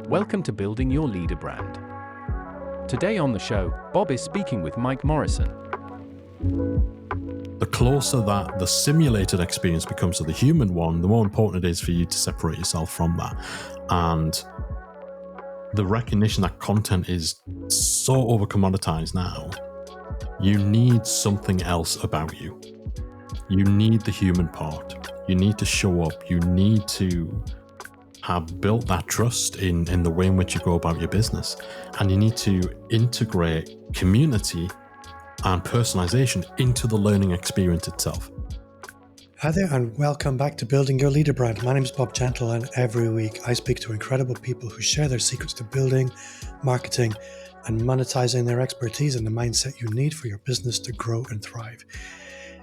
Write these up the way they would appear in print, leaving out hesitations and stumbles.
Welcome to Building Your Leader Brand. Today on the show, Bob is speaking with Mike Morrison. The closer that the simulated experience becomes to the human one, the more important it is for you to separate yourself from that. And the recognition that content is so over-commoditized now, you need something else about you. You need the human part. You need to show up. You need to have built that trust in the way in which you go about your business. And you need to integrate community and personalization into the learning experience itself. Hi there, and welcome back to Building Your Leader Brand. My name is Bob Gentle, and every week I speak to incredible people who share their secrets to building, marketing, and monetizing their expertise and the mindset you need for your business to grow and thrive.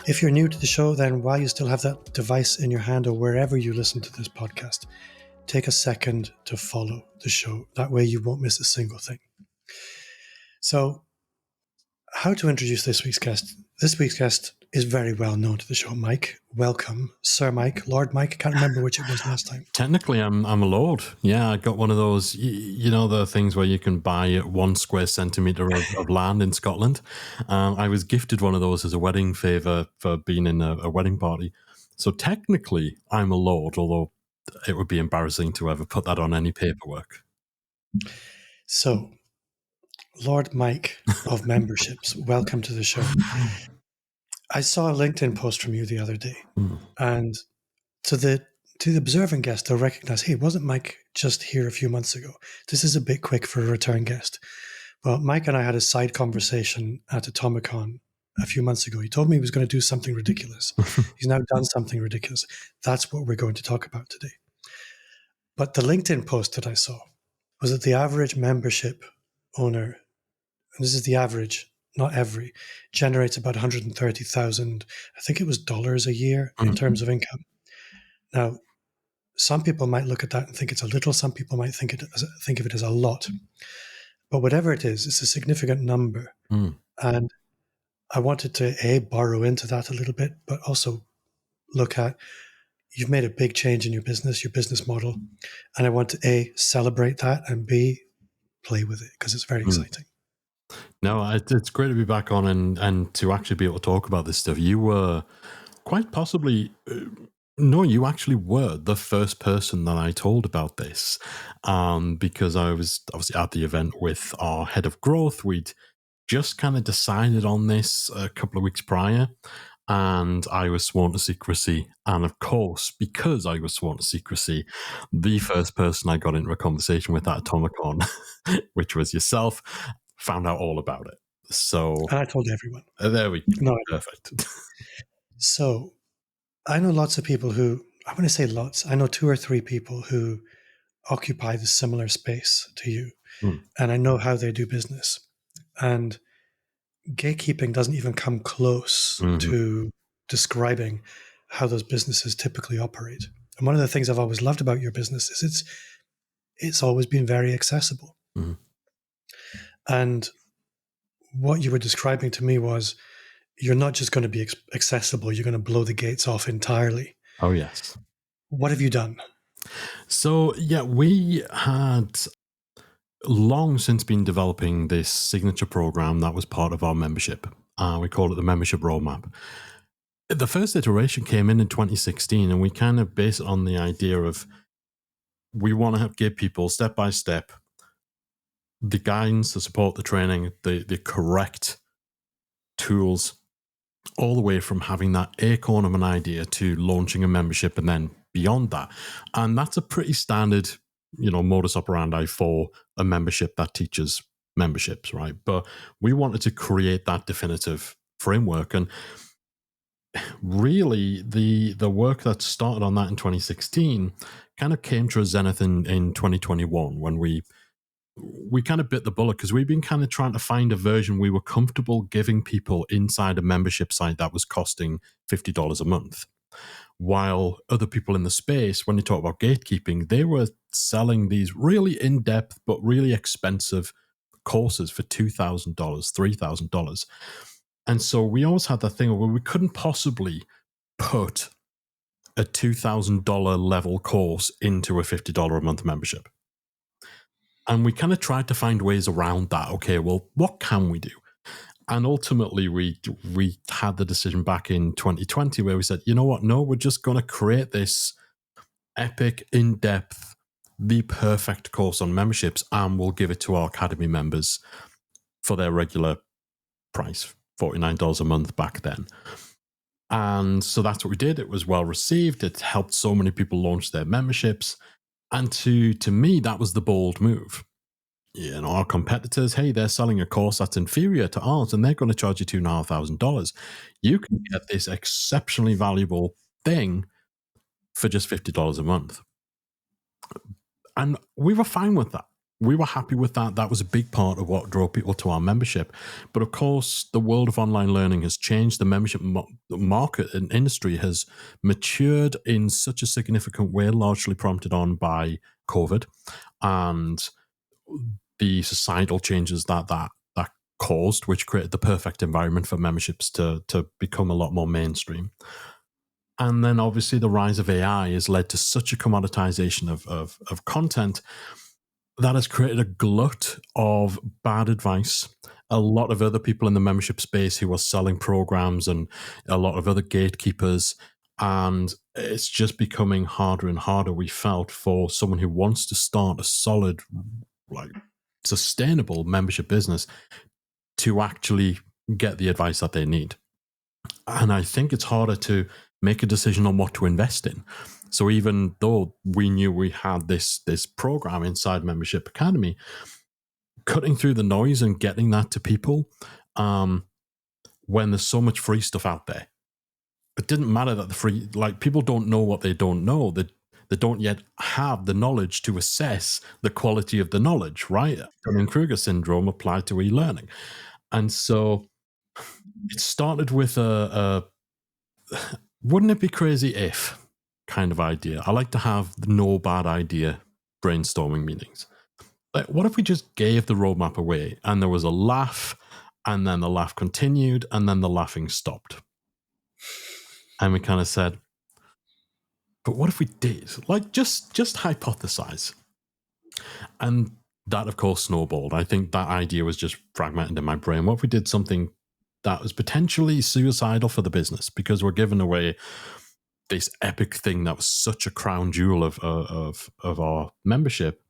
If you're new to the show, then while you still have that device in your hand or wherever you listen to this podcast, take a second to follow the show. That way you won't miss a single thing. So, how to introduce this week's guest? This week's guest is very well known to the show. Mike, welcome. Sir Mike, Lord Mike, I can't remember which it was last time. Technically, I'm a lord. Yeah, I got one of those, you know, the things where you can buy 1 square centimetre of land in Scotland. I was gifted one of those as a wedding favour for being in a wedding party. So technically, I'm a lord, although it would be embarrassing to ever put that on any paperwork. So, Lord Mike of memberships, welcome to the show. I saw a LinkedIn post from you the other day, and to the observant guest, they'll recognize, hey, wasn't Mike just here a few months ago? This is a bit quick for a return guest. Well, Mike and I had a side conversation at Atomicon a few months ago. He told me he was going to do something ridiculous. He's now done something ridiculous. That's what we're going to talk about today. But the LinkedIn post that I saw was that the average membership owner, and this is the average, not every, generates about $130,000, I think it was dollars a year in terms of income. Now, some people might look at that and think it's a little. Some people might think of it as a lot. But whatever it is, it's a significant number. And I wanted to, borrow into that a little bit, but also look at, you've made a big change in your business model. And I want to, celebrate that, and B, play with it, because it's very exciting. No, it's great to be back on and to actually be able to talk about this stuff. You were quite possibly, you actually were the first person that I told about this, because I was obviously at the event with our head of growth. We'd just kind of decided on this a couple of weeks prior, and I was sworn to secrecy. And of course, because I was sworn to secrecy, the first person I got into a conversation with at Atomicon, which was yourself, found out all about it. So, And I told everyone. There we go. No, Perfect. So I know lots of people who, I want to say lots, I know 2 or 3 people who occupy the similar space to you. And I know how they do business. And gatekeeping doesn't even come close to describing how those businesses typically operate. And one of the things I've always loved about your business is it's always been very accessible. And what you were describing to me was, you're not just going to be accessible, you're going to blow the gates off entirely. Oh, yes. What have you done? So, yeah, we had long since been developing this signature program that was part of our membership. We call it the membership roadmap. The first iteration came in 2016, and we kind of based it on the idea of, we want to give people step by step the guidance, the support, the training, the correct tools, all the way from having that acorn of an idea to launching a membership and then beyond that. And that's a pretty standard, modus operandi for a membership that teaches memberships, right? But we wanted to create that definitive framework. And really, the work that started on that in 2016 kind of came to a zenith in 2021, when we kind of bit the bullet, because we've been kind of trying to find a version we were comfortable giving people inside a membership site that was costing $50 a month. While other people in the space, when you talk about gatekeeping, they were selling these really in-depth but really expensive courses for $2,000, $3,000. And so we always had that thing where we couldn't possibly put a $2,000 level course into a $50 a month membership. And we kind of tried to find ways around that. Okay, well, what can we do? And ultimately, we had the decision back in 2020 where we said, you know what? No, we're just going to create this epic, in-depth, the perfect course on memberships, and we'll give it to our Academy members for their regular price, $49 a month back then. And so that's what we did. It was well received. It helped so many people launch their memberships. And to me, that was the bold move. You know, our competitors, hey, they're selling a course that's inferior to ours, and they're going to charge you $2,500. You can get this exceptionally valuable thing for just $50 a month. And we were fine with that. We were happy with that. That was a big part of what drove people to our membership. But of course, the world of online learning has changed. The membership market and industry has matured in such a significant way, largely prompted on by COVID and the societal changes that caused, which created the perfect environment for memberships to become a lot more mainstream. And then obviously the rise of AI has led to such a commoditization of content that has created a glut of bad advice. A lot of other people in the membership space who are selling programs and a lot of other gatekeepers. And it's just becoming harder and harder, we felt, for someone who wants to start a solid, like, sustainable membership business to actually get the advice that they need. And I think it's harder to make a decision on what to invest in. So even though we knew we had this program inside Membership Academy, cutting through the noise and getting that to people when there's so much free stuff out there, it didn't matter that the free, like, people don't know what they don't know. They don't yet have the knowledge to assess the quality of the knowledge, right? Dunning-Kruger syndrome applied to e-learning. And so it started with a wouldn't it be crazy if kind of idea. I like to have no bad idea brainstorming meetings. Like, what if we just gave the roadmap away and there was a laugh, and then the laugh continued, and then the laughing stopped? And we kind of said, but what if we did? Like, just hypothesize. And that, of course, snowballed. I think that idea was just fragmented in my brain. What if we did something that was potentially suicidal for the business, because we're giving away this epic thing that was such a crown jewel of our membership,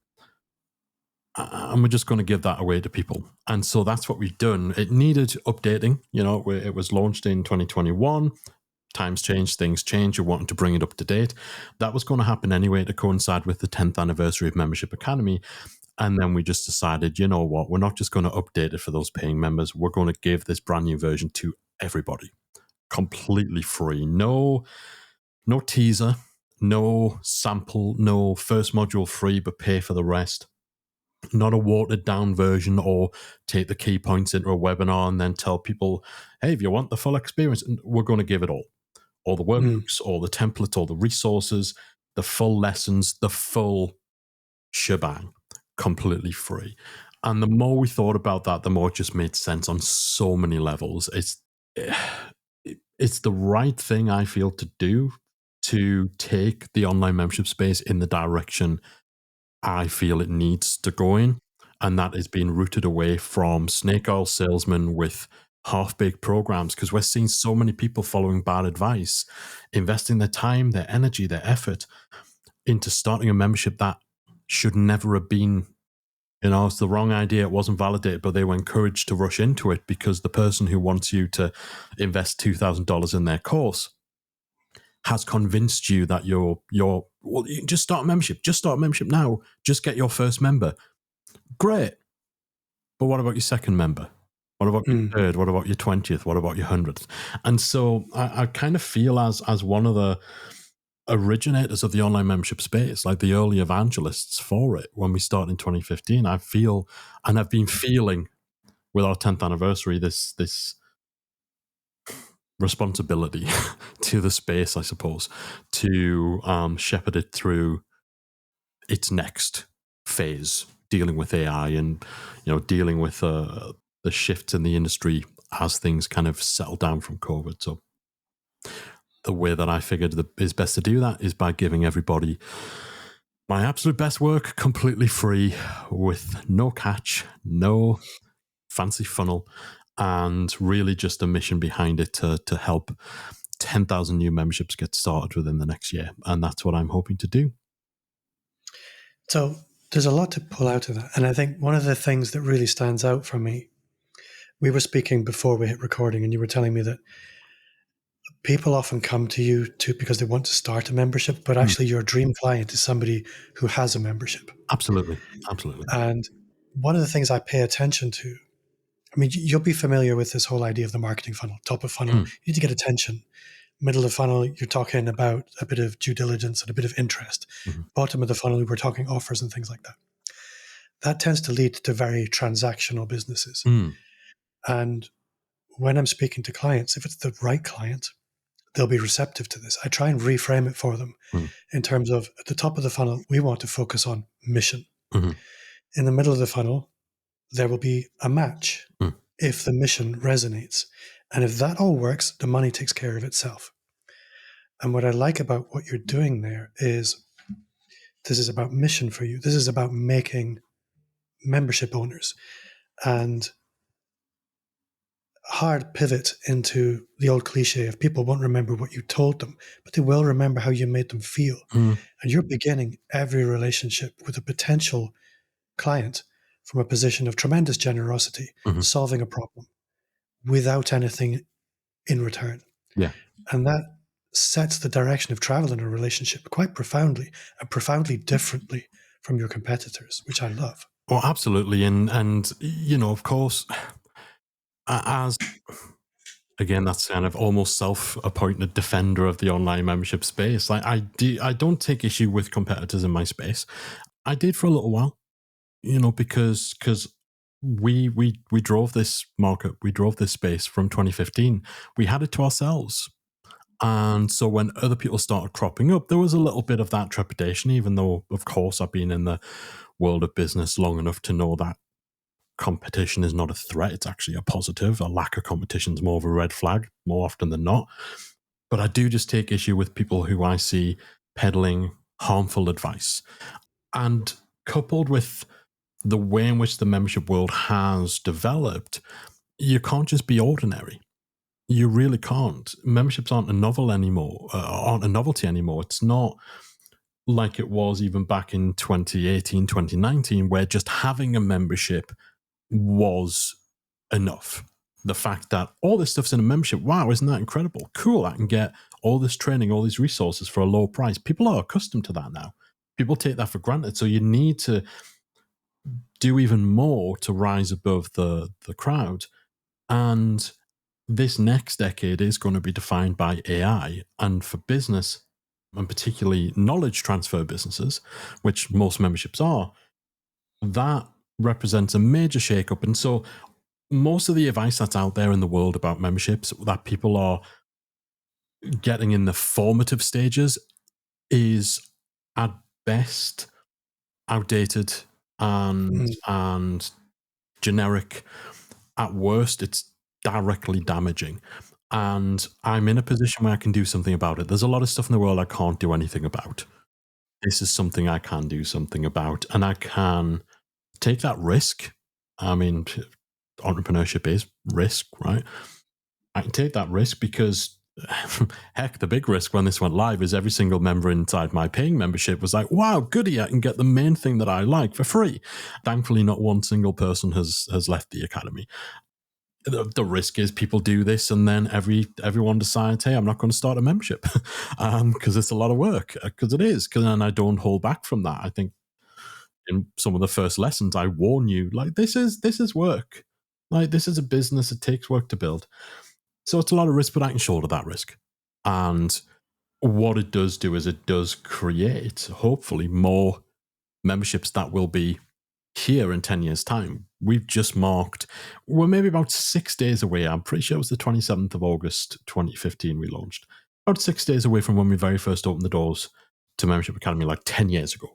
and we're just going to give that away to people. And so that's what we've done. It needed updating. You know, it was launched in 2021. Times change, things change. You're wanting to bring it up to date. That was going to happen anyway to coincide with the 10th anniversary of Membership Academy. And then we just decided, you know what, we're not just going to update it for those paying members. We're going to give this brand new version to everybody, completely free. No teaser, no sample, no first module free, but pay for the rest. Not a watered down version, or take the key points into a webinar and then tell people, hey, if you want the full experience, we're going to give it all the workbooks, all the templates, all the resources, the full lessons, the full shebang, completely free. And the more we thought about that, the more it just made sense on so many levels. It's the right thing, I feel, to do, to take the online membership space in the direction I feel it needs to go in. And that is being rooted away from snake oil salesmen with half-baked programs, because we're seeing so many people following bad advice, investing their time, their energy, their effort into starting a membership that should never have been, you know, it's the wrong idea. It wasn't validated, but they were encouraged to rush into it because the person who wants you to invest $2,000 in their course has convinced you that you're well, you just start a membership now, just get your first member. Great. But what about your second member? What about your third? What about your 20th? What about your 100th? And so I kind of feel as one of the originators of the online membership space, like the early evangelists for it, when we started in 2015, I feel, and I've been feeling with our 10th anniversary, this responsibility to the space, I suppose, to shepherd it through its next phase, dealing with AI and, you know, dealing with the shifts in the industry as things kind of settle down from COVID. So the way that I figured is best to do that is by giving everybody My absolute best work, completely free, with no catch, no fancy funnel, and really just a mission behind it to help 10,000 new memberships get started within the next year. And that's what I'm hoping to do. So there's a lot to pull out of that. And I think one of the things that really stands out for me, we were speaking before we hit recording, and you were telling me that people often come to you too because they want to start a membership, but actually your dream client is somebody who has a membership. Absolutely. Absolutely. And one of the things I pay attention to, I mean, you'll be familiar with this whole idea of the marketing funnel. Top of funnel, you need to get attention. Middle of the funnel, you're talking about a bit of due diligence and a bit of interest. Bottom of the funnel, we're talking offers and things like that. That tends to lead to very transactional businesses. And when I'm speaking to clients, if it's the right client, they'll be receptive to this. I try and reframe it for them in terms of, at the top of the funnel, we want to focus on mission. In the middle of the funnel, there will be a match if the mission resonates. And if that all works, the money takes care of itself. And what I like about what you're doing there is this is about mission for you. This is about making membership owners, and hard pivot into the old cliche of people won't remember what you told them, but they will remember how you made them feel. And you're beginning every relationship with a potential client from a position of tremendous generosity, solving a problem without anything in return. Yeah. And that sets the direction of travel in a relationship quite profoundly and profoundly differently from your competitors, which I love. Well, absolutely. And you know, of course, as again, that's kind of almost self-appointed defender of the online membership space. Like I don't take issue with competitors in my space. I did for a little while, you know, because we drove this market, we drove this space from 2015. We had it to ourselves. And so when other people started cropping up, there was a little bit of that trepidation, even though, of course, I've been in the world of business long enough to know that competition is not a threat. It's actually a positive. A lack of competition is more of a red flag, more often than not. But I do just take issue with people who I see peddling harmful advice. And coupled with the way in which the membership world has developed, you can't just be ordinary. You really can't. Memberships aren't a novelty anymore. It's not like it was even back in 2018, 2019, where just having a membership was enough. The fact that all this stuff's in a membership, wow, isn't that incredible? Cool, I can get all this training, all these resources for a low price. People are accustomed to that now. People take that for granted. So you need to do even more to rise above the crowd. And this next decade is going to be defined by AI. And for business, and particularly knowledge transfer businesses, which most memberships are, that represents a major shakeup. And so most of the advice that's out there in the world about memberships that people are getting in the formative stages is at best outdated and generic. At worst, it's directly damaging. And I'm in a position where I can do something about it. There's a lot of stuff in the world I can't do anything about. This is something I can do something about, and I can take that risk. I mean, entrepreneurship is risk, right? I can take that risk because, heck, the big risk when this went live is every single member inside my paying membership was like, wow, goody, I can get the main thing that I like for free. Thankfully, not one single person has left the academy. The risk is people do this and then everyone decides, hey, I'm not going to start a membership because it's a lot of work, because it is. And I don't hold back from that. I think in some of the first lessons, I warn you, like, this is work. Like, this is a business. It takes work to build. So it's a lot of risk, but I can shoulder that risk. And what it does do is it does create, hopefully, more memberships that will be here in 10 years' time. We've just we're maybe about 6 days away. I'm pretty sure it was the 27th of August, 2015 we launched. About 6 days away from when we very first opened the doors to Membership Academy, like 10 years ago.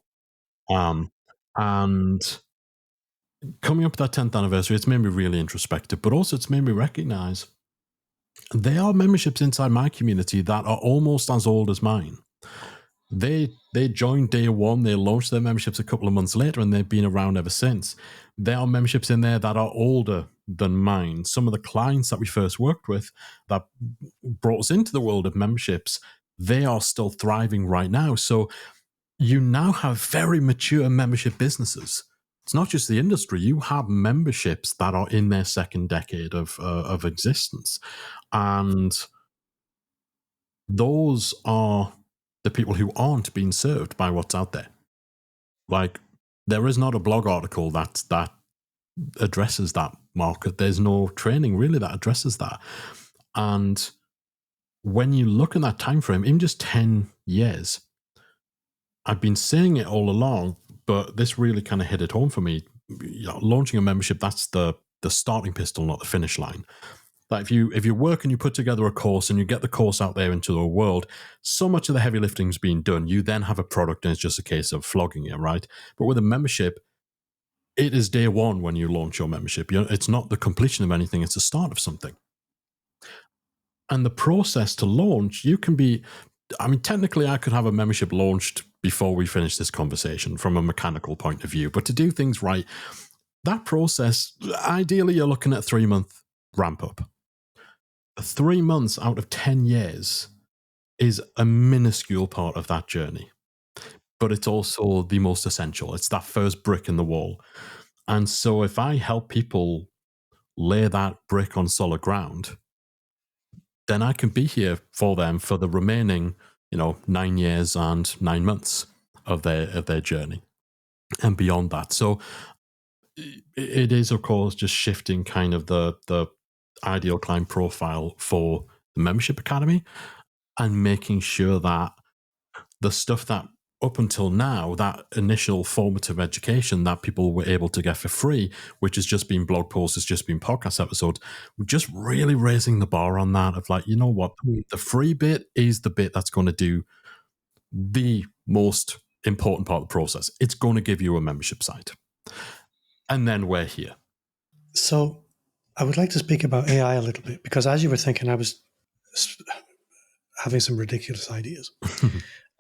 And coming up to that 10th anniversary, it's made me really introspective, but also it's made me recognize there are memberships inside my community that are almost as old as mine. They joined day one, they launched their memberships a couple of months later, and they've been around ever since. There are memberships in there that are older than mine. Some of the clients that we first worked with that brought us into the world of memberships, they are still thriving right now. So you now have very mature membership businesses. It's not just the industry. You have memberships that are in their second decade of existence. And those are the people who aren't being served by what's out there. Like, there is not a blog article that addresses that market. There's no training really that addresses that. And when you look at that time frame, even just 10 years, I've been saying it all along, but this really kind of hit it home for me. Launching a membership, that's the starting pistol, not the finish line. Like if you work and you put together a course and you get the course out there into the world, so much of the heavy lifting is being done. You then have a product and it's just a case of flogging it, right? But with a membership, it is day one when you launch your membership. It's not the completion of anything, it's the start of something. And the process to launch, technically I could have a membership launched before we finish this conversation from a mechanical point of view. But to do things right, that process, ideally you're looking at a 3-month ramp up. 3 months out of 10 years is a minuscule part of that journey, but it's also the most essential. It's that first brick in the wall. And so if I help people lay that brick on solid ground, then I can be here for them for the remaining, 9 years and 9 months of their journey and beyond that. So it is, of course, just shifting kind of the ideal client profile for the membership academy and making sure that the stuff that up until now, that initial formative education that people were able to get for free, which has just been blog posts, has just been podcast episodes, we're just really raising the bar on that of like, you know what, the free bit is the bit that's going to do the most important part of the process. It's going to give you a membership site. And then we're here. So I would like to speak about AI a little bit, because as you were thinking, I was having some ridiculous ideas.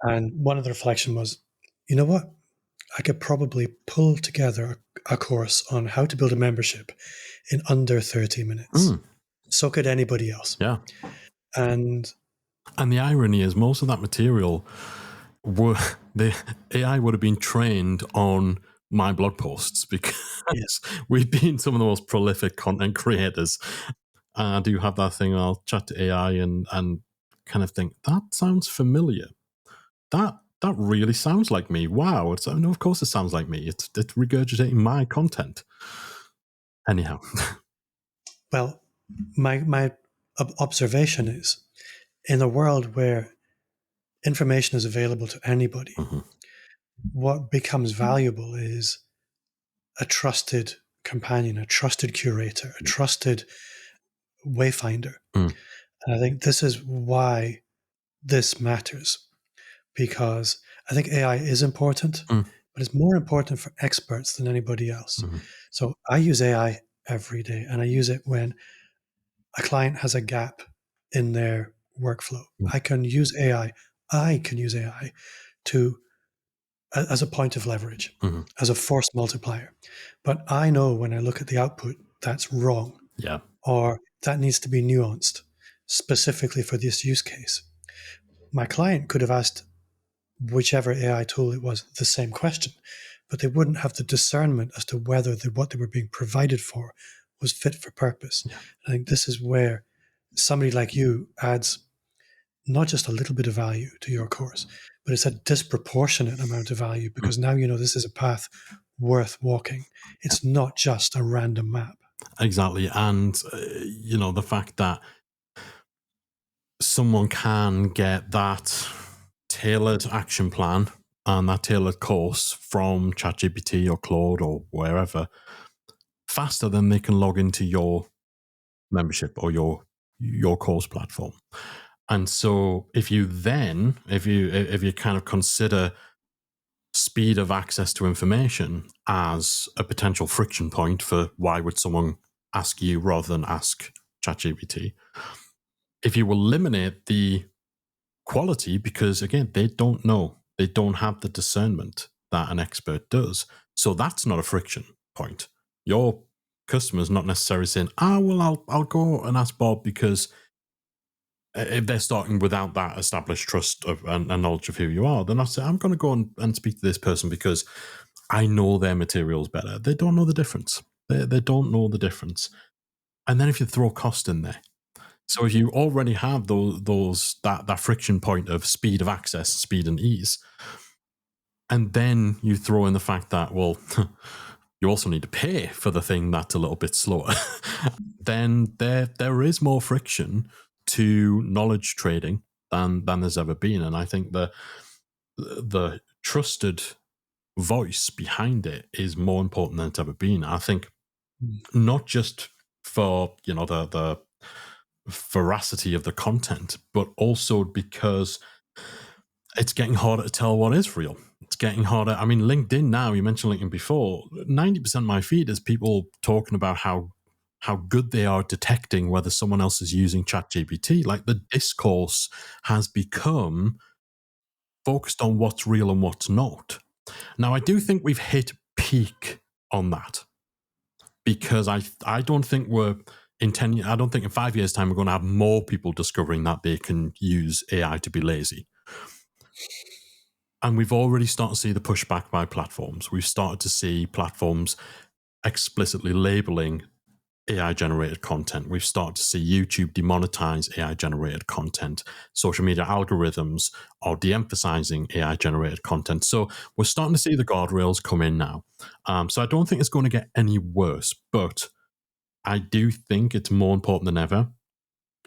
And one of the reflection was, you know what? I could probably pull together a course on how to build a membership in under 30 minutes. So could anybody else. Yeah. And the irony is most of that material, the AI would have been trained on my blog posts because we've been some of the most prolific content creators. I do have that thing. I'll chat to AI and kind of think, that sounds familiar. That really sounds like me. Wow. No, of course it sounds like me. It's regurgitating my content. Anyhow. Well, my observation is, in a world where information is available to anybody, what becomes valuable is a trusted companion, a trusted curator, a trusted wayfinder. And I think this is why this matters, because I think AI is important, but it's more important for experts than anybody else. So I use AI every day, and I use it when a client has a gap in their workflow. I can use AI to as a point of leverage, as a force multiplier. But I know when I look at the output, that's wrong. Yeah. Or that needs to be nuanced specifically for this use case. My client could have asked whichever AI tool it was the same question, but they wouldn't have the discernment as to whether what they were being provided for was fit for purpose. Yeah. I think this is where somebody like you adds not just a little bit of value to your course, but it's a disproportionate amount of value, because now you know this is a path worth walking. It's not just a random map. Exactly. And, the fact that someone can get that tailored action plan and that tailored course from ChatGPT or Claude or wherever faster than they can log into your membership or your course platform. And so if you kind of consider speed of access to information as a potential friction point for why would someone ask you rather than ask ChatGPT, if you eliminate the quality, because again, they don't know They don't have the discernment that an expert does. So that's not a friction point. Your customer's not necessarily saying, well, I'll go and ask Bob, because if they're starting without that established trust of and knowledge of who you are, then I say, I'm going to go and speak to this person because I know their materials better. They don't know the difference. They don't know the difference. And then if you throw cost in there, so if you already have that friction point of speed of access, speed and ease, and then you throw in the fact that, well, you also need to pay for the thing that's a little bit slower, then there is more friction to knowledge trading than there's ever been. And I think the trusted voice behind it is more important than it's ever been. I think not just for the veracity of the content, but also because it's getting harder to tell what is real. It's getting harder. I mean, LinkedIn now, you mentioned LinkedIn before, 90% of my feed is people talking about how good they are detecting whether someone else is using ChatGPT. Like, the discourse has become focused on what's real and what's not. Now, I do think we've hit peak on that, because I don't think I don't think in 5 years' time we're going to have more people discovering that they can use AI to be lazy. And we've already started to see the pushback by platforms. We've started to see platforms explicitly labeling AI-generated content. We've started to see YouTube demonetize AI-generated content. Social media algorithms are de-emphasizing AI-generated content. So we're starting to see the guardrails come in now. So I don't think it's going to get any worse, but I do think it's more important than ever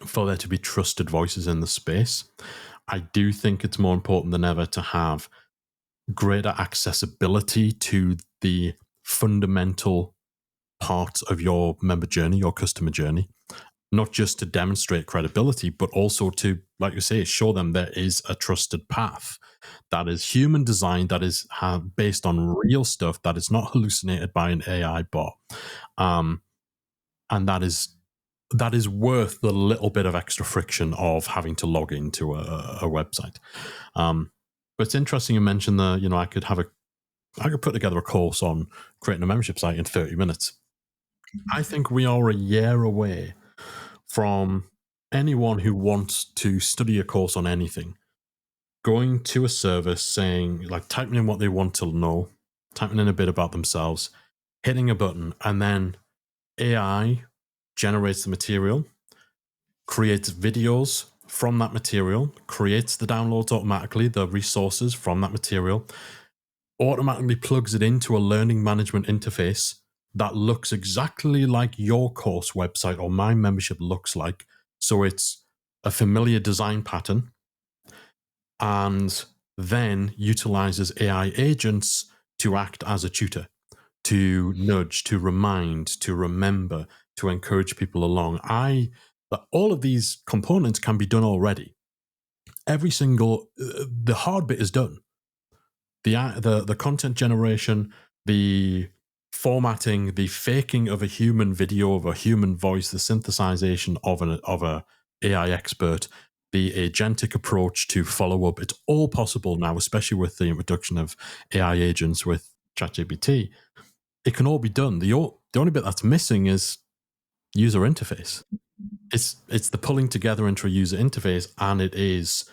for there to be trusted voices in the space. I do think it's more important than ever to have greater accessibility to the fundamental parts of your member journey, your customer journey, not just to demonstrate credibility, but also to, like you say, show them there is a trusted path that is human designed, that is based on real stuff, that is not hallucinated by an AI bot. And that is worth the little bit of extra friction of having to log into a website. But it's interesting you mentioned I could put together a course on creating a membership site in 30 minutes. I think we are a year away from anyone who wants to study a course on anything going to a service, saying, like, typing in what they want to know, typing in a bit about themselves, hitting a button, and then AI generates the material, creates videos from that material, creates the downloads automatically, the resources from that material, automatically plugs it into a learning management interface that looks exactly like your course website or my membership looks like. So it's a familiar design pattern, and then utilizes AI agents to act as a tutor, to nudge, to remind, to remember, to encourage people along. All of these components can be done already. Every single, the hard bit is done. The content generation, the formatting, the faking of a human video, of a human voice, the synthesization of a AI expert, the agentic approach to follow up. It's all possible now, especially with the introduction of AI agents with ChatGPT. It can all be done. The only bit that's missing is user interface. It's the pulling together into a user interface, and it is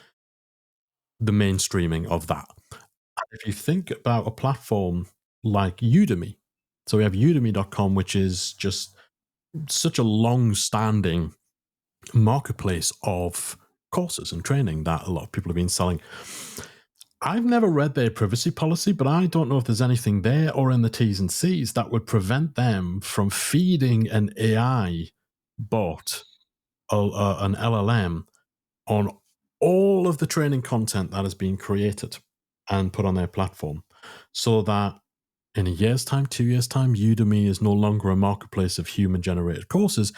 the mainstreaming of that. If you think about a platform like Udemy, so we have udemy.com, which is just such a long-standing marketplace of courses and training that a lot of people have been selling. I've never read their privacy policy, but I don't know if there's anything there or in the T's and C's that would prevent them from feeding an AI bot, an LLM, on all of the training content that has been created and put on their platform, so that in a year's time, 2 years' time, Udemy is no longer a marketplace of human-generated courses.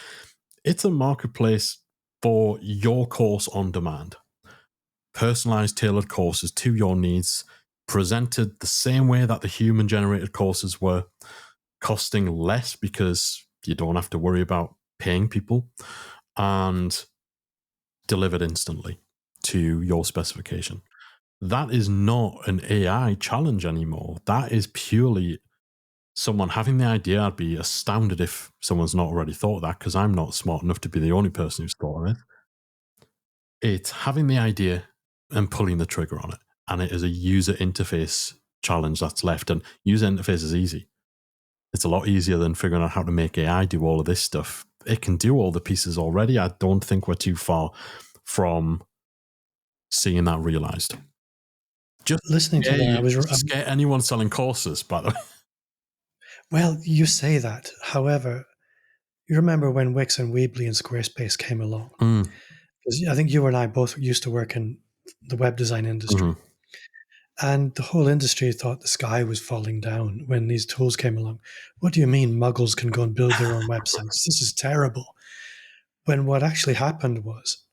It's a marketplace for your course on demand. Personalized, tailored courses to your needs, presented the same way that the human-generated courses were, costing less because you don't have to worry about paying people, and delivered instantly to your specification. that is not an AI challenge anymore. That is purely someone having the idea. I'd be astounded if someone's not already thought of that, because I'm not smart enough to be the only person who's thought of it. It's having the idea and pulling the trigger on it. And it is a user interface challenge that's left. And user interface is easy. It's a lot easier than figuring out how to make AI do all of this stuff. It can do all the pieces already. I don't think we're too far from seeing that realized. Just Listening to that, I was scare anyone selling courses, by the way. well. You say that, however, you remember when Wix and Weebly and Squarespace came along? Because I think you and I both used to work in the web design industry, and the whole industry thought the sky was falling down when these tools came along. What do you mean muggles can go and build their own websites? This is terrible. When what actually happened was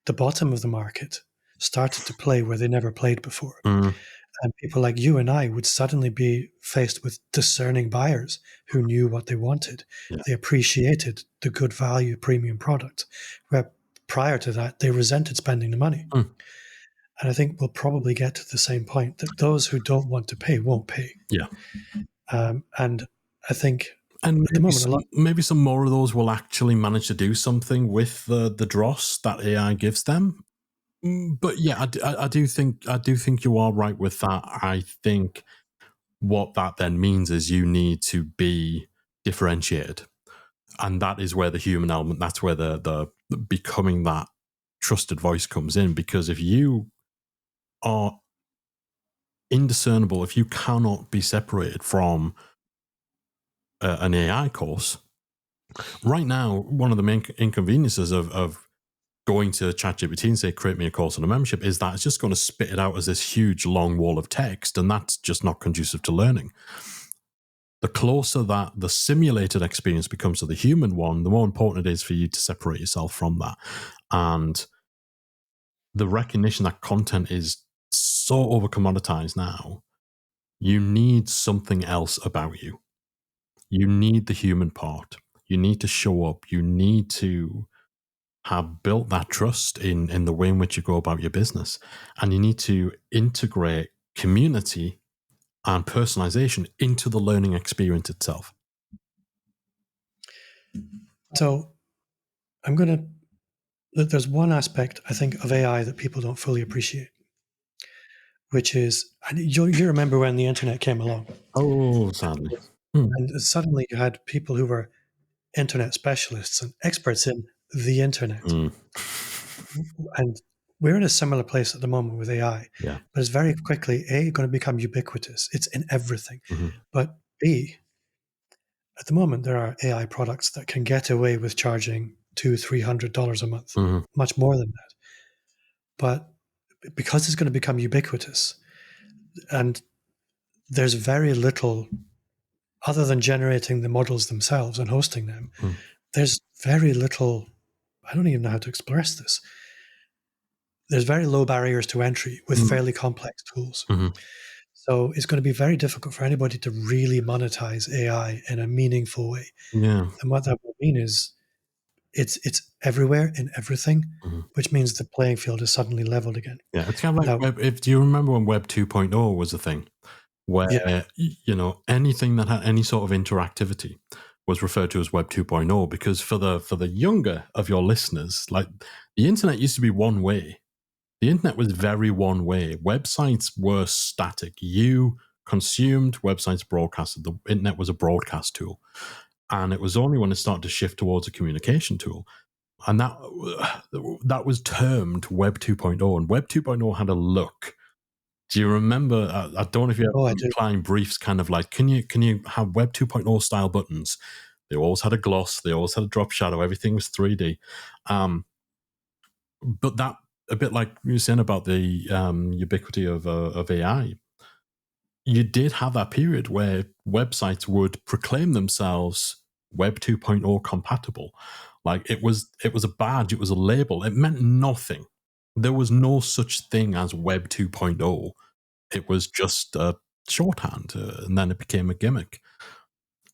the bottom of the market started to play where they never played before. And people like you and I would suddenly be faced with discerning buyers who knew what they wanted. Yeah. They appreciated the good value premium product, where prior to that, they resented spending the money. And I think we'll probably get to the same point, that those who don't want to pay won't pay. Yeah. And I think and at the moment, maybe some more of those will actually manage to do something with the dross that AI gives them. But yeah, I do think you are right with that. I think what that then means is you need to be differentiated, and that is where the human element, that's where the becoming that trusted voice comes in. Because if you are indiscernible, if you cannot be separated from an AI course, right now, one of the main inconveniences of going to ChatGPT and say, create me a course on a membership, is that it's just going to spit it out as this huge long wall of text, and that's just not conducive to learning. The closer that the simulated experience becomes to the human one, the more important it is for you to separate yourself from that. And the recognition that content is so over commoditized now, you need something else about you. You need the human part. You need to show up. You need to have built that trust in the way in which you go about your business. And you need to integrate community and personalization into the learning experience itself. So there's one aspect, I think, of AI that people don't fully appreciate, which is, you remember when the internet came along? Oh, sadly. And suddenly you had people who were internet specialists and experts in the internet. And we're in a similar place at the moment with AI. Yeah. But it's very quickly, A, going to become ubiquitous. It's in everything. But B, at the moment, there are AI products that can get away with charging $200-$300 a month, much more than that. But because it's going to become ubiquitous, and there's very little, other than generating the models themselves and hosting them, there's very little, I don't even know how to express this. There's very low barriers to entry with fairly complex tools. So it's going to be very difficult for anybody to really monetize AI in a meaningful way. Yeah. And what that will mean is it's everywhere in everything, which means the playing field is suddenly leveled again. Yeah, it's kind of like do you remember when Web 2.0 was a thing? Where, anything that had any sort of interactivity was referred to as Web 2.0, because for the younger of your listeners, like, the internet used to be one way. The internet was very one way. Websites were static. You consumed, websites broadcasted. The internet was a broadcast tool. And it was only when it started to shift towards a communication tool. And that was termed Web 2.0. And Web 2.0 had a look. Do you remember? I don't know if you have client briefs, kind of like, can you have Web 2.0 style buttons? They always had a gloss. They always had a drop shadow. Everything was 3D. But that, a bit like you were saying about the ubiquity of AI, you did have that period where websites would proclaim themselves Web 2.0 compatible. Like, it was a badge. It was a label. It meant nothing. There was no such thing as Web 2.0. It was just a shorthand, and then it became a gimmick.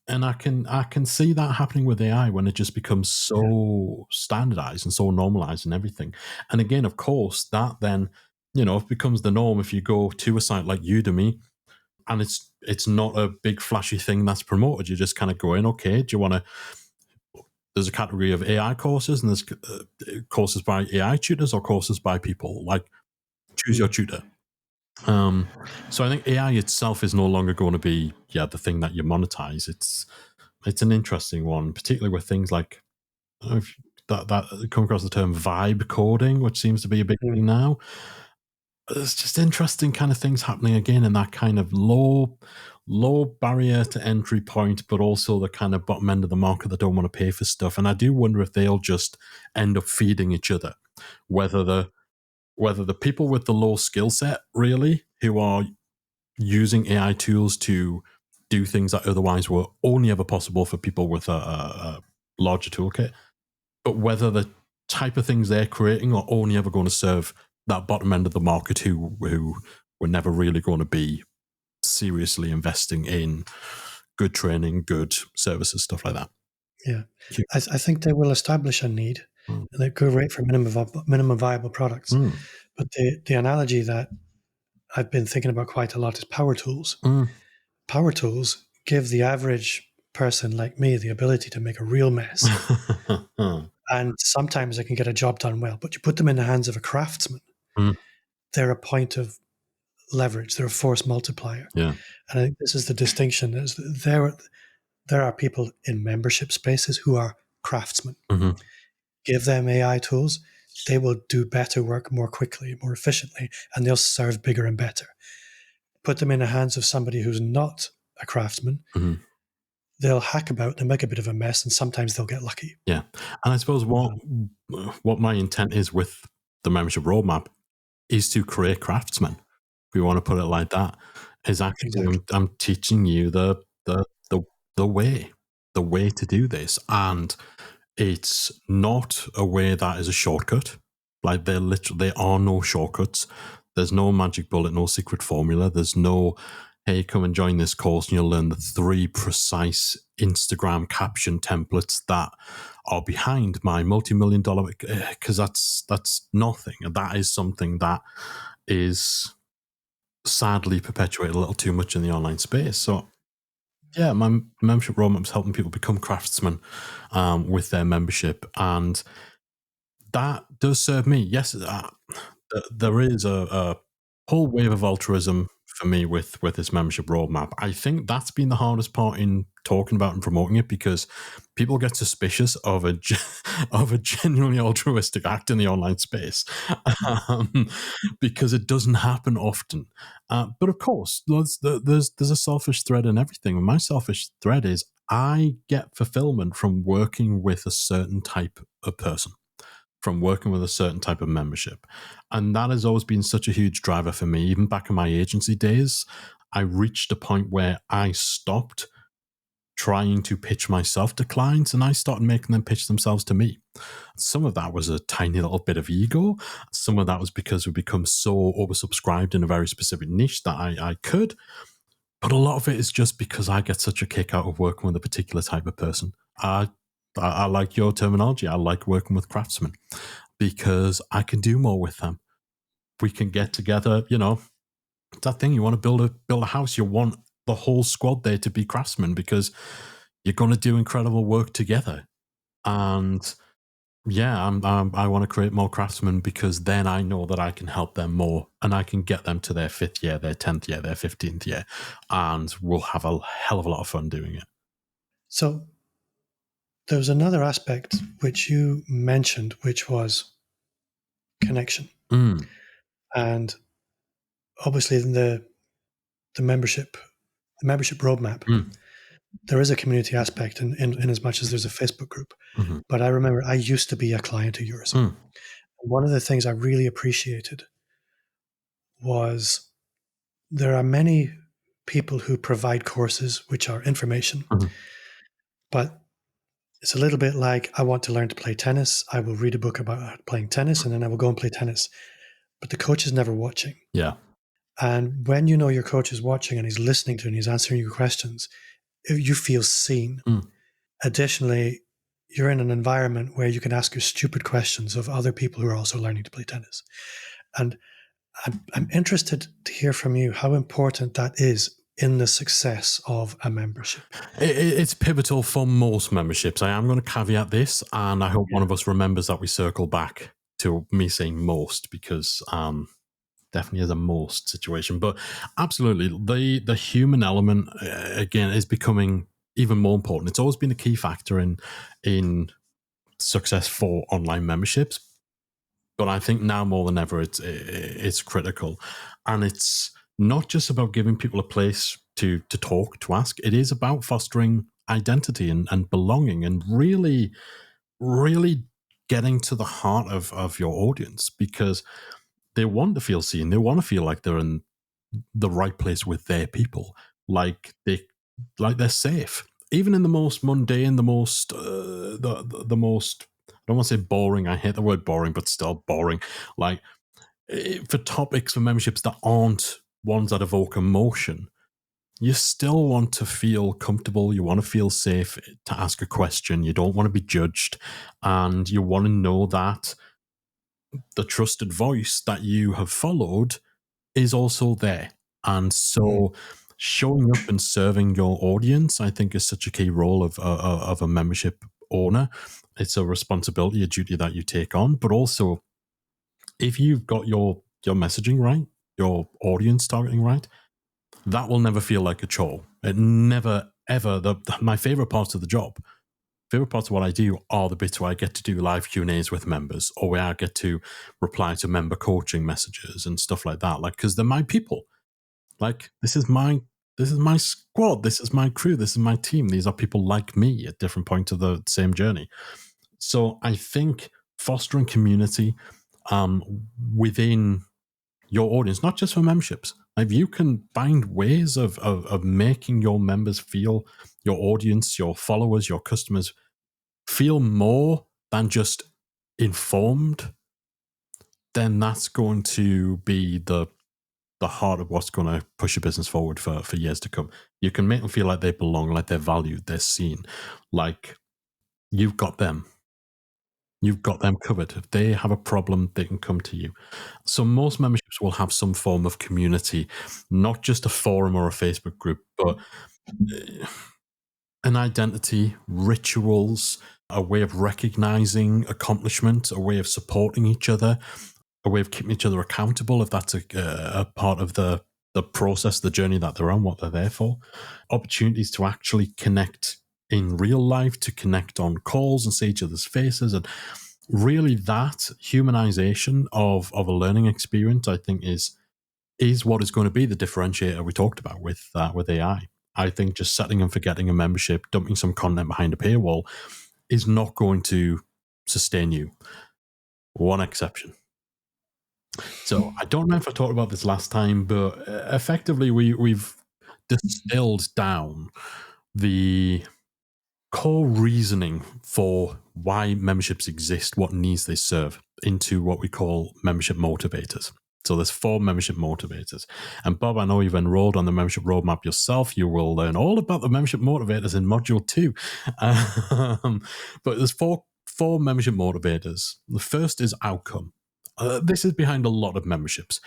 And I can see that happening with AI when it just becomes so standardized and so normalized and everything. And again, of course, that then it becomes the norm if you go to a site like Udemy and it's not a big flashy thing that's promoted. You just kind of go in, okay, do you want to, there's a category of AI courses, and there's courses by AI tutors or courses by people. Like, choose your tutor. So I think AI itself is no longer going to be the thing that you monetize. It's an interesting one, particularly with things like, I don't know if that come across the term vibe coding, which seems to be a big thing now. There's just interesting kind of things happening again in that kind of low barrier to entry point, but also the kind of bottom end of the market that don't want to pay for stuff. And I do wonder if they'll just end up feeding each other, whether the people with the low skill set really, who are using AI tools to do things that otherwise were only ever possible for people with a larger toolkit, but whether the type of things they're creating are only ever going to serve that bottom end of the market who were never really going to be seriously investing in good training, good services, stuff like that. Yeah. I think they will establish a need, and they're great for minimum viable products. But the analogy that I've been thinking about quite a lot is power tools. Power tools give the average person like me the ability to make a real mess. And sometimes they can get a job done well, but you put them in the hands of a craftsman, they're a point of leverage, they're a force multiplier. Yeah. And I think this is the distinction, is that there are people in membership spaces who are craftsmen. Give them AI tools, they will do better work more quickly, more efficiently, and they'll serve bigger and better. Put them in the hands of somebody who's not a craftsman, they'll hack about, they'll make a bit of a mess, and sometimes they'll get lucky. Yeah. And I suppose what my intent is with the membership roadmap is to create craftsmen, if we want to put it like that, is actually Exactly. I'm teaching you the way to do this. And it's not a way that is a shortcut. Like, there are no shortcuts. There's no magic bullet, no secret formula. There's no, hey, come and join this course and you'll learn the 3 precise Instagram caption templates that are behind my multi-million dollar, because that's nothing. And that is something that is sadly perpetuated a little too much in the online space. So yeah, my membership roadmap is helping people become craftsmen with their membership, and that does serve me. Yes, there is a whole wave of altruism for me with this membership roadmap. I think that's been the hardest part in talking about and promoting it, because people get suspicious of a genuinely altruistic act in the online space, because it doesn't happen often. But of course, there's a selfish thread in everything. And my selfish thread is I get fulfillment from working with a certain type of person, from working with a certain type of membership. And that has always been such a huge driver for me. Even back in my agency days, I reached a point where I stopped trying to pitch myself to clients and I started making them pitch themselves to me. Some of that was a tiny little bit of ego. Some of that was because we become so oversubscribed in a very specific niche that I could. But a lot of it is just because I get such a kick out of working with a particular type of person. I like your terminology. I like working with craftsmen because I can do more with them. We can get together, that thing, you want to build a house, you want the whole squad there to be craftsmen because you're going to do incredible work together. And yeah, I want to create more craftsmen because then I know that I can help them more and I can get them to their 5th year, their 10th year, their 15th year, and we'll have a hell of a lot of fun doing it. So there was another aspect which you mentioned, which was connection. And obviously in the membership roadmap, there is a community aspect in as much as there's a Facebook group. But I remember I used to be a client of yours. One of the things I really appreciated was there are many people who provide courses which are information, but it's a little bit like, I want to learn to play tennis. I will read a book about playing tennis and then I will go and play tennis. But the coach is never watching. Yeah. And when you know your coach is watching and he's listening to you and he's answering your questions, you feel seen. Additionally, you're in an environment where you can ask your stupid questions of other people who are also learning to play tennis. And I'm interested to hear from you how important that is in the success of a membership. It's pivotal for most memberships. I am going to caveat this, and I hope one of us remembers that we circle back to me saying most, because definitely is a most situation. But absolutely, the human element again is becoming even more important. It's always been a key factor in success for online memberships, but I think now more than ever, it's critical, and it's not just about giving people a place to talk, to ask. It is about fostering identity and belonging, and really, really getting to the heart of your audience, because they want to feel seen. They want to feel like they're in the right place with their people, like they're safe, even in the most mundane, the most the most. I don't want to say boring. I hate the word boring, but still boring. Like for topics, for memberships that aren't ones that evoke emotion, you still want to feel comfortable. You want to feel safe to ask a question. You don't want to be judged, and you want to know that the trusted voice that you have followed is also there. And so showing up and serving your audience, I think, is such a key role of a membership owner. It's a responsibility, a duty that you take on. But also, if you've got your messaging right, your audience targeting right, that will never feel like a chore. It never, ever. My favorite parts of the job, favorite parts of what I do, are the bits where I get to do live Q&As with members, or where I get to reply to member coaching messages and stuff like that. Like, because they're my people. Like, this is my squad, this is my crew, this is my team. These are people like me at different points of the same journey. So I think fostering community within your audience, not just for memberships. If you can find ways of making your members feel, your audience, your followers, your customers feel more than just informed, then that's going to be the heart of what's going to push your business forward for years to come. You can make them feel like they belong, like they're valued, they're seen, like you've got them. You've got them covered. If they have a problem, they can come to you. So most memberships will have some form of community, not just a forum or a Facebook group, but an identity, rituals, a way of recognizing accomplishment, a way of supporting each other, a way of keeping each other accountable if that's a part of the process, the journey that they're on, what they're there for. Opportunities to actually connect in real life, to connect on calls and see each other's faces. And really that humanization of a learning experience, I think, is what is going to be the differentiator we talked about with AI. I think just setting and forgetting a membership, dumping some content behind a paywall is not going to sustain you. One exception. So I don't know if I talked about this last time, but effectively we've distilled down the core reasoning for why memberships exist, what needs they serve, into what we call membership motivators. So there's 4 membership motivators. And Bob, I know you've enrolled on the membership roadmap yourself. You will learn all about the membership motivators in module 2. But there's four membership motivators. The first is outcome. This is behind a lot of memberships.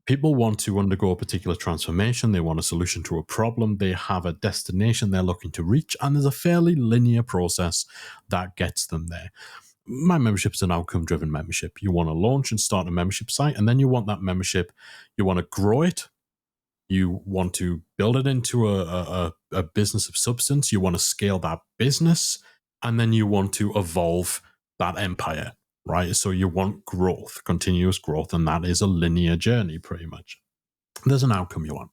People want to undergo a particular transformation. They want a solution to a problem. They have a destination they're looking to reach, and there's a fairly linear process that gets them there. My membership is an outcome-driven membership. You want to launch and start a membership site, and then you want that membership, you want to grow it, you want to build it into a business of substance, you want to scale that business, and then you want to evolve that empire, right? So you want growth, continuous growth, and that is a linear journey pretty much. There's an outcome you want.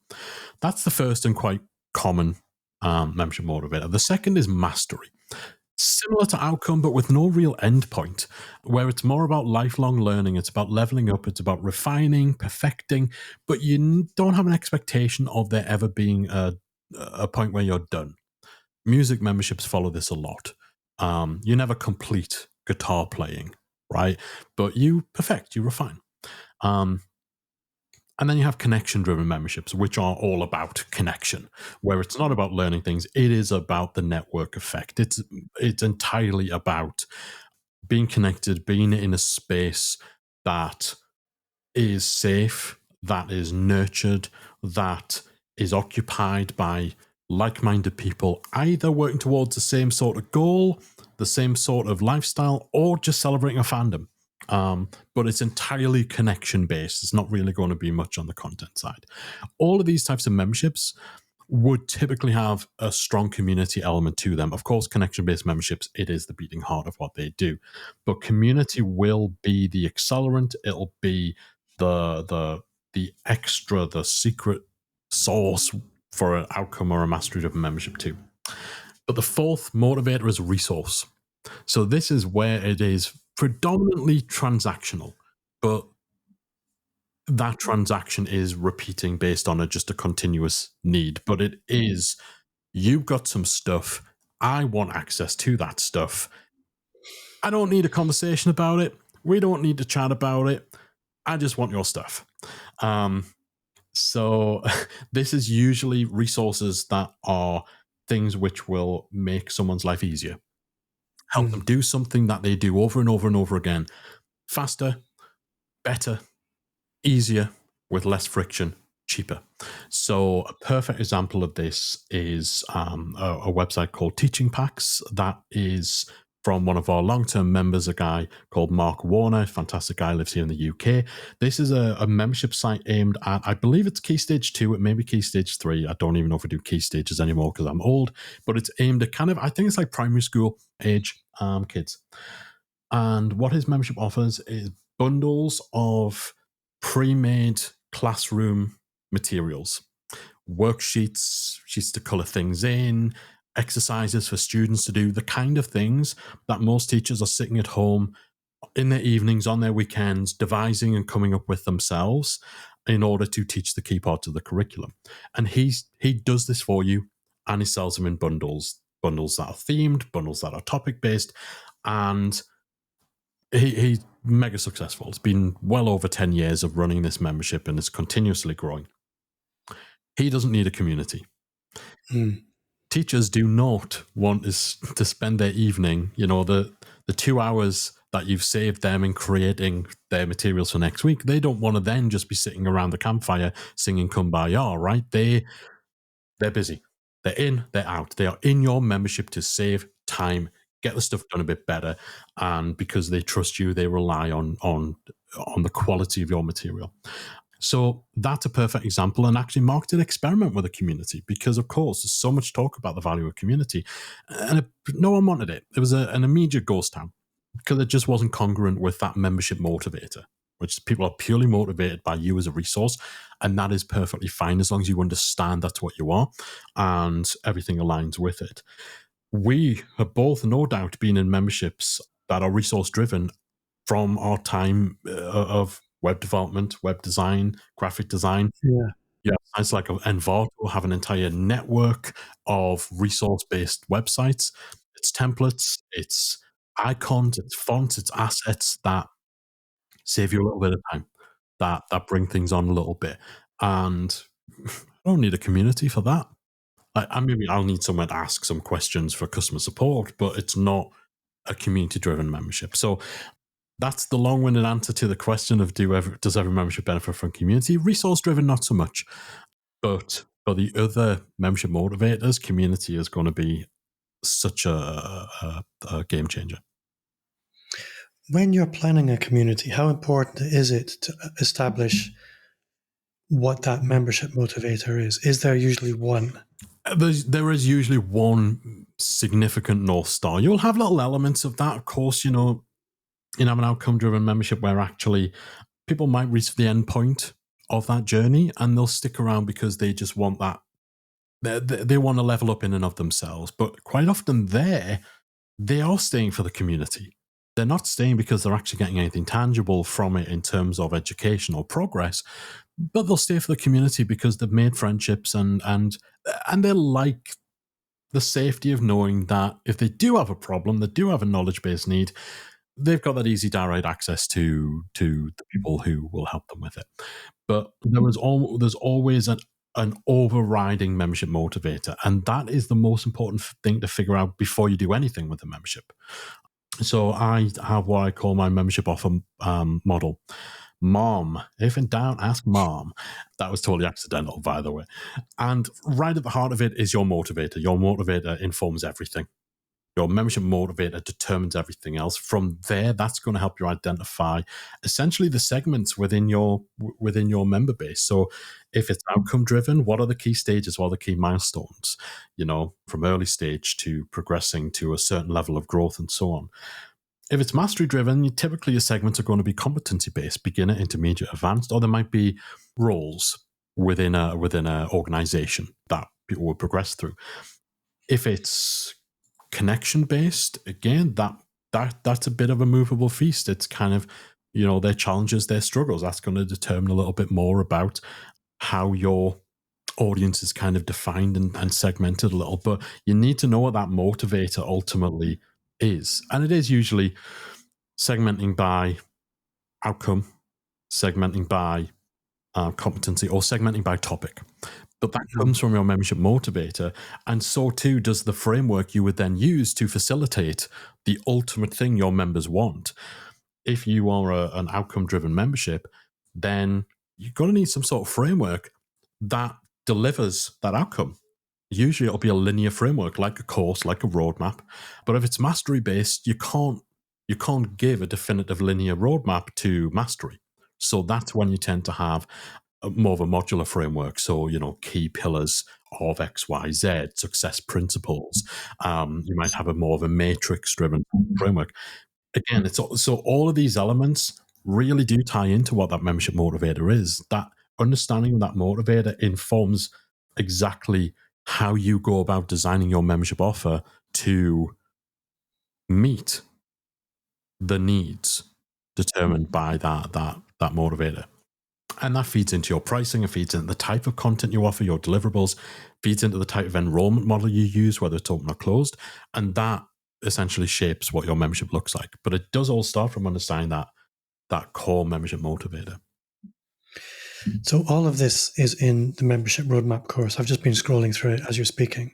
That's the first and quite common membership motivator. The second is mastery. Similar to outcome, but with no real end point, where it's more about lifelong learning. It's about leveling up. It's about refining, perfecting, but you don't have an expectation of there ever being a point where you're done. Music memberships follow this a lot. You never complete guitar playing, right? But you perfect, you refine. And then you have connection-driven memberships, which are all about connection, where it's not about learning things. It is about the network effect. It's entirely about being connected, being in a space that is safe, that is nurtured, that is occupied by like-minded people, either working towards the same sort of goal, the same sort of lifestyle, or just celebrating a fandom. But it's entirely connection-based. It's not really going to be much on the content side. All of these types of memberships would typically have a strong community element to them. Of course, connection-based memberships, it is the beating heart of what they do. But community will be the accelerant. It'll be the extra, the secret sauce for an outcome or a mastery-driven membership too. But the fourth motivator is resource. So this is where it is predominantly transactional, but that transaction is repeating based on just a continuous need. But it is, you've got some stuff, I want access to that stuff. I don't need a conversation about it. We don't need to chat about it. I just want your stuff. So this is usually resources that are things which will make someone's life easier. Help them do something that they do over and over and over again. Faster, better, easier, with less friction, cheaper. So a perfect example of this is a website called Teaching Packs that is from one of our long-term members, a guy called Mark Warner, fantastic guy, lives here in the UK. This is a membership site aimed at, I believe it's Key Stage 2, it may be Key Stage 3. I don't even know if we do Key Stages anymore because I'm old, but it's aimed at kind of, I think it's like primary school age kids. And what his membership offers is bundles of pre-made classroom materials, worksheets, sheets to color things in, exercises for students to do, the kind of things that most teachers are sitting at home in their evenings, on their weekends, devising and coming up with themselves in order to teach the key parts of the curriculum. And he does this for you, and he sells them in bundles that are themed, bundles that are topic-based, and he's mega successful. It's been well over 10 years of running this membership, and it's continuously growing. He doesn't need a community. Teachers do not want to spend their evening, the 2 hours that you've saved them in creating their materials for next week. They don't want to then just be sitting around the campfire singing Kumbaya, right? They're busy. They're in, they're out. They are in your membership to save time, get the stuff done a bit better, and because they trust you, they rely on the quality of your material. So that's a perfect example, and actually Mark did experiment with a community because, of course, there's so much talk about the value of community, and no one wanted it. It was an immediate ghost town because it just wasn't congruent with that membership motivator, which people are purely motivated by you as a resource, and that is perfectly fine as long as you understand that's what you are and everything aligns with it. We have both, no doubt, been in memberships that are resource-driven from our time of web development, web design, graphic design. Yeah, sites like Envato have an entire network of resource-based websites. It's templates, it's icons, it's fonts, it's assets that save you a little bit of time, that bring things on a little bit. And I don't need a community for that. Maybe I'll need someone to ask some questions for customer support, but it's not a community-driven membership. So that's the long-winded answer to the question of does every membership benefit from community? Resource-driven, not so much. But for the other membership motivators, community is going to be such a game changer. When you're planning a community, how important is it to establish what that membership motivator is? Is there usually one? There is usually one significant North Star. You'll have little elements of that, of course, in an outcome-driven membership where actually people might reach the end point of that journey and they'll stick around because they just want that. They want to level up in and of themselves. But quite often they are staying for the community. They're not staying because they're actually getting anything tangible from it in terms of education or progress, but they'll stay for the community because they've made friendships and they like the safety of knowing that if they do have a problem, they do have a knowledge-based need, they've got that easy direct access to the people who will help them with it. But there's always an overriding membership motivator, and that is the most important thing to figure out before you do anything with the membership. So I have what I call my membership offer model. Mom. If in doubt, ask mom. That was totally accidental, by the way. And right at the heart of it is your motivator. Your motivator informs everything. Your membership motivator determines everything else. From there, that's going to help you identify essentially the segments within your member base. So if it's outcome driven, what are the key stages? What are the key milestones? From early stage to progressing to a certain level of growth and so on. If it's mastery driven, typically your segments are going to be competency based, beginner, intermediate, advanced, or there might be roles within a organization that people will progress through. If it's connection based, again, that's a bit of a movable feast. It's kind of, their challenges, their struggles. That's going to determine a little bit more about how your audience is kind of defined and segmented a little. But you need to know what that motivator ultimately is. And it is usually segmenting by outcome, segmenting by competency, or segmenting by topic. But that comes from your membership motivator, and so too does the framework you would then use to facilitate the ultimate thing your members want. If you are an outcome-driven membership, then you're going to need some sort of framework that delivers that outcome. Usually it'll be a linear framework, like a course, like a roadmap. But if it's mastery-based, you can't give a definitive linear roadmap to mastery. So that's when you tend to have more of a modular framework. So, key pillars of X, Y, Z, success principles. You might have more of a matrix-driven framework. Again, so all of these elements really do tie into what that membership motivator is. That understanding of that motivator informs exactly how you go about designing your membership offer to meet the needs determined by that motivator. And that feeds into your pricing, it feeds into the type of content you offer, your deliverables, feeds into the type of enrollment model you use, whether it's open or closed. And that essentially shapes what your membership looks like. But it does all start from understanding that core membership motivator. So all of this is in the membership roadmap course. I've just been scrolling through it as you're speaking.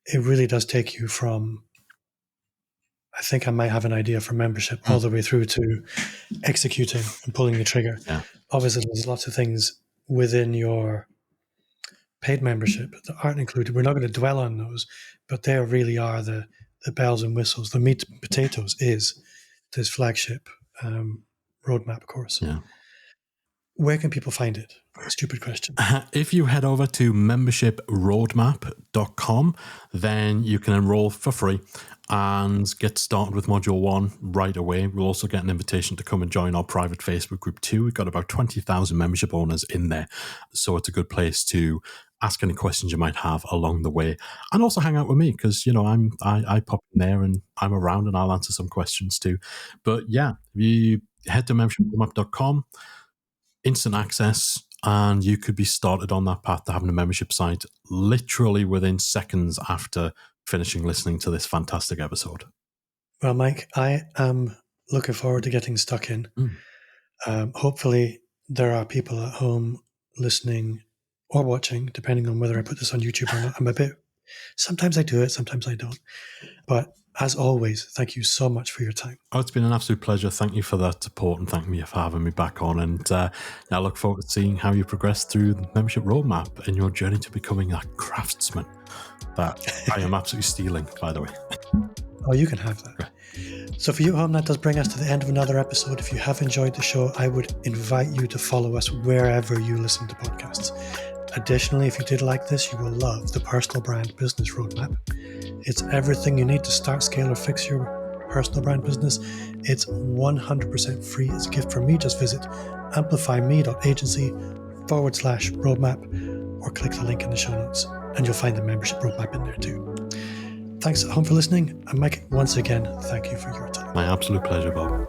It really does take you from, I think I might have an idea for membership, all the way through to executing and pulling the trigger. Yeah. Obviously, there's lots of things within your paid membership that aren't included. We're not going to dwell on those, but they really are the bells and whistles. The meat and potatoes is this flagship roadmap course. Yeah. Where can people find it? Stupid question. If you head over to membershiproadmap.com, then you can enroll for free and get started with Module 1 right away. We'll also get an invitation to come and join our private Facebook group too. We've got about 20,000 membership owners in there. So it's a good place to ask any questions you might have along the way. And also hang out with me because, I pop in there and I'm around and I'll answer some questions too. But yeah, if you head to membershiproadmap.com, instant access, and you could be started on that path to having a membership site literally within seconds after finishing listening to this fantastic episode. Well, Mike, I am looking forward to getting stuck in. Hopefully there are people at home listening or watching, depending on whether I put this on YouTube or not. Sometimes I do it, sometimes I don't. But as always, thank you so much for your time. Oh, it's been an absolute pleasure. Thank you for that support and thank you for having me back on. And I look forward to seeing how you progress through the membership roadmap and your journey to becoming a craftsman that I am absolutely stealing, by the way. Oh, you can have that. Okay. So for you at home, that does bring us to the end of another episode. If you have enjoyed the show, I would invite you to follow us wherever you listen to podcasts. Additionally, if you did like this, you will love the Personal Brand Business Roadmap. It's everything you need to start, scale, or fix your personal brand business. It's 100% free. It's a gift from me. Just visit amplifyme.agency/roadmap or click the link in the show notes and you'll find the membership roadmap in there too. Thanks at home for listening. And Mike, once again, thank you for your time. My absolute pleasure, Bob.